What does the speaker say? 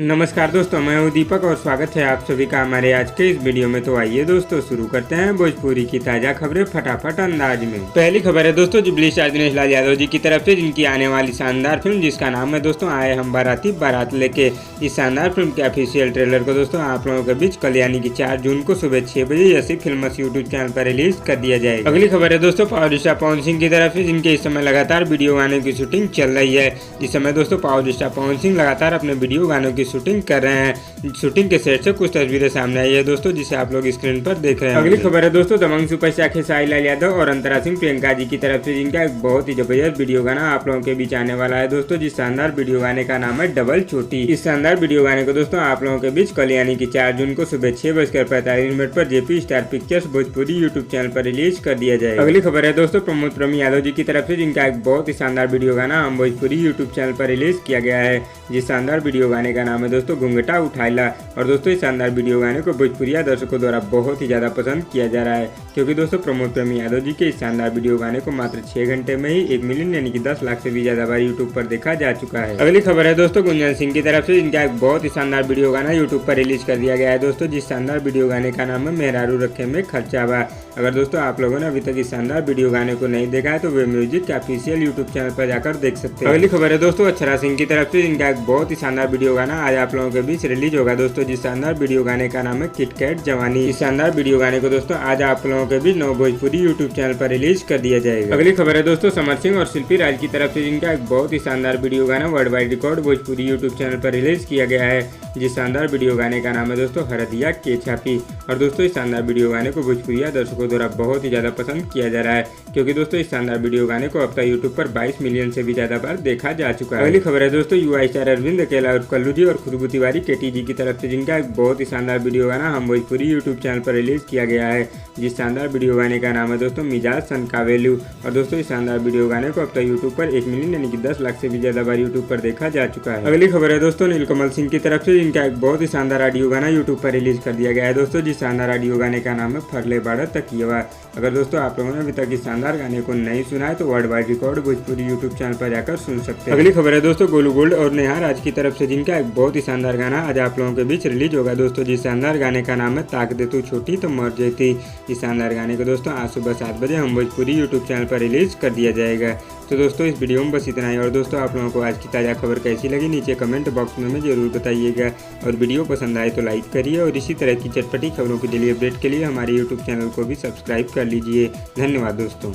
नमस्कार दोस्तों, मैं हूं दीपक और स्वागत है आप सभी का हमारे आज के इस वीडियो में। तो आइए दोस्तों शुरू करते हैं भोजपुरी की ताज़ा खबरें फटाफट अंदाज में। पहली खबर है दोस्तों जुबली स्टार दिनेश लाल यादव जी की तरफ से, जिनकी आने वाली शानदार फिल्म जिसका नाम है दोस्तों आए हम बाराती बारात लेके। इस शानदार फिल्म के ऑफिशियल ट्रेलर को दोस्तों आप लोगों के बीच कल यानी कि 4 जून को सुबह 6 बजे ऐसी फिल्मस यूट्यूब चैनल पर रिलीज कर दिया जाएगा। अगली खबर है दोस्तों पावर स्टार पवन सिंह की तरफ से, जिनके इस समय लगातार वीडियो गाने की शूटिंग चल रही है। इस समय दोस्तों पावर स्टार पवन सिंह लगातार अपने वीडियो गानों की शूटिंग कर रहे हैं। शूटिंग के सेट से कुछ तस्वीरें सामने आई है दोस्तों, जिसे आप लोग स्क्रीन पर देख रहे हैं। अगली खबर है दोस्तों दबंग सुपरस्टार खेसारी लाल यादव और अंतरा सिंह प्रियंका जी की तरफ से, जिनका एक बहुत ही जबरदस्त वीडियो गाना आप लोगों के बीच आने वाला है दोस्तों। जिस शानदार वीडियो गाने का नाम है डबल चोटी। इस शानदार वीडियो गाने को दोस्तों आप लोगों के बीच कल यानी कि 4 जून को सुबह 6:45 पर JP star pictures Bhojpuri YouTube channel पर रिलीज कर दिया जाएगा। अगली खबर है दोस्तों प्रमोद प्रेमी यादव जी की तरफ से, जिनका एक बहुत ही शानदार वीडियो गाना हम भोजपुरी यूट्यूब चैनल पर रिलीज किया गया है। जिस शानदार वीडियो गाने का नाम है दोस्तों घुंघटा उठाइला। और दोस्तों इस शानदार वीडियो गाने को भोजपुरिया दर्शकों द्वारा बहुत ही ज्यादा पसंद किया जा रहा है, क्योंकि दोस्तों प्रमोद प्रेमी यादव जी के इस शानदार वीडियो गाने को मात्र 6 घंटे में ही 1 मिलियन यानी कि 10 लाख से भी ज्यादा बार यूट्यूब पर देखा जा चुका है। अगली खबर है दोस्तों गुंजन सिंह की तरफ से, जिनका एक बहुत ही शानदार वीडियो गाना यूट्यूब पर रिलीज कर दिया गया है दोस्तों। जिस शानदार वीडियो गाने का नाम है मेहरारू रखे में खर्चा बा। अगर दोस्तों आप लोगों ने अभी तक इस शानदार वीडियो गाने को नहीं देखा है तो वे म्यूजिक के ऑफिशियल यूट्यूब चैनल पर जाकर देख सकते हैं। अगली खबर है दोस्तों अक्षरा सिंह की तरफ से, जिनका एक बहुत ही शानदार वीडियो गाना आज आप लोगों के बीच रिलीज होगा दोस्तों। जिस शानदार वीडियो गाने का नाम है किटकैट जवानी। इस शानदार वीडियो गाने को दोस्तों आज आप लोगों के बीच नव भोजपुरी यूट्यूब चैनल पर रिलीज कर दिया जाएगा। अगली खबर है दोस्तों समर सिंह और शिल्पी राज की तरफ से, जिनका एक बहुत ही शानदार वीडियो गाना world wide record Bhojpuri YouTube channel पर रिलीज किया गया है। जिस शानदार वीडियो गाने का नाम है दोस्तों हरदिया के छापी। और दोस्तों इस शानदार वीडियो गाने को भोजपुरिया दर्शकों द्वारा बहुत ही ज्यादा पसंद किया जा रहा है, क्योंकि दोस्तों इस शानदार वीडियो गाने को अब तक यूट्यूब पर 22 मिलियन से भी ज्यादा बार देखा जा चुका है। अगली खबर है दोस्तों युवा स्टार अरविंद अकेला उर्फ कल्लू जी और खुशबू तिवारी केटी जी की तरफ से, जिनका एक बहुत ही शानदार वीडियो गाना हम भोजपुरी यूट्यूब चैनल पर रिलीज किया गया है। जिस शानदार वीडियो गाने का नाम है दोस्तों मिजाज सनकावेलू। और दोस्तों इस शानदार वीडियो गाने को अब तक यूट्यूब पर 1 मिलियन यानी कि 10 लाख से भी ज्यादा बार यूट्यूब पर देखा जा चुका है। अगली खबर है दोस्तों नीलकमल सिंह की तरफ से, जिनका एक बहुत ही शानदार ऑडियो गाना यूट्यूब पर रिलीज कर दिया गया है दोस्तों। जिस शानदार ऑडियो गाने का नाम है फरले बाड़ा तकियवा। अगर दोस्तों आप लोगों ने अभी तक इस शानदार गाने को नहीं सुना है तो world wide record Bhojpuri YouTube channel पर जाकर सुन सकते हैं। अगली खबर है दोस्तों गोलू गोल्ड और नेहा राज की तरफ से, जिनका एक बहुत ही शानदार गाना आज आप लोगों के बीच रिलीज होगा दोस्तों। जिस शानदार गाने का नाम है ताक दे तू छोटी तो मर जाती। इस शानदार गाने को दोस्तों आज सुबह 7 बजे हम भोजपुरी यूट्यूब चैनल पर रिलीज कर दिया जाएगा। तो दोस्तों इस वीडियो में बस इतना ही। और दोस्तों आप लोगों को आज की ताज़ा खबर कैसी लगी नीचे कमेंट बॉक्स में जरूर बताइएगा। और वीडियो पसंद आए तो लाइक करिए और इसी तरह की चटपटी खबरों की डेली अपडेट के लिए हमारे यूट्यूब चैनल को भी सब्सक्राइब कर लीजिए। धन्यवाद दोस्तों।